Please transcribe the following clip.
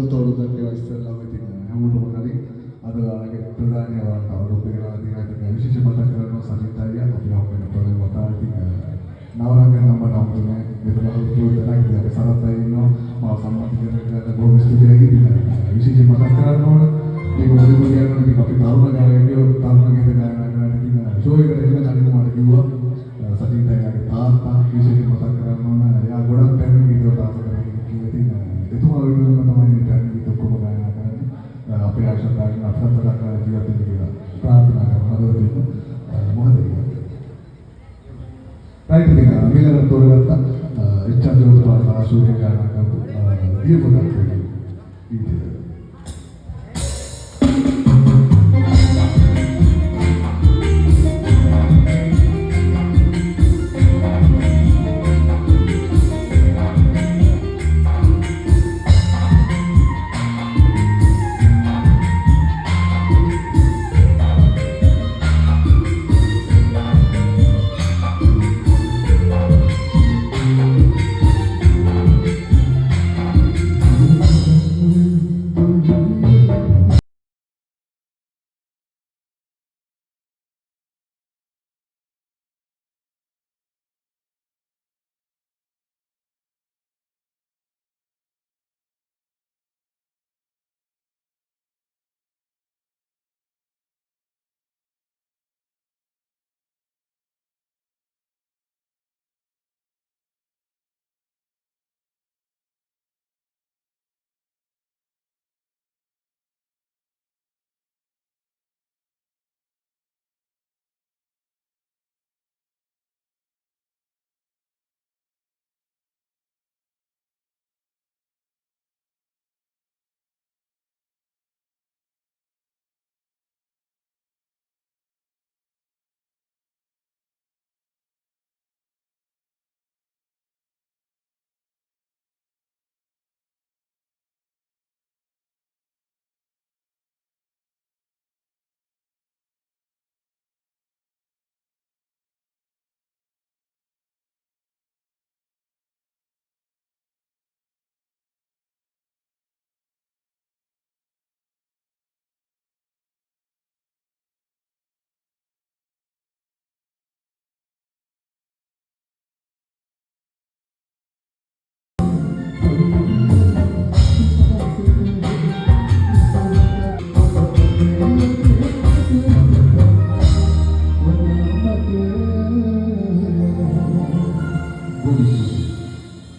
තොරතුරු ඉස්සෙල්ලාම ඉතින් හැමෝටම කලින් අද ඔයාලගේ ප්‍රධානීය වාර්තාව රූපේලා දිනකට විශේෂ මතක් කරනවා සමිතය අපි අපේ පොළේ වතා ඉතින් නවරංගන නම්බර නම්තුනේ මෙතන උද්දෝෂණයක් ඉතින් අපි සරත්යි ඉන්නවා මාව සම්බන්ධ කරගෙන බොහොම ස්තුතියි ඉතින් විශේෂ මතක් කරනවා මේක මොකද කියන්නේ ඉතින් අපි තරුණ ගායකයෝ තරුණ ගීත ගායනා කරන ඉතින් ෂෝ එකට එන්න කලින් මට කිව්වා සමිතයගේ තාත්තා විශේෂ මතක් කරනවා එයා ගොඩක් පැමිණ ගීත තාත්තා කරගෙන ඉතින් එතුමා වෙනුවෙන් තමයි ටැග් ඔක්කොම ගායනා කරන්නේ අපේ ආශාදායක අපතකට ජීවත් වෙන්න කියලා ප්‍රාර්ථනා කරනවා හදවතින් මොකද කියන්නේ රයිට් ඉතින් මිලර තෝරගත්ත එච්චර දවස් පාසාසුවේ ගායනා කරපු දීපකත්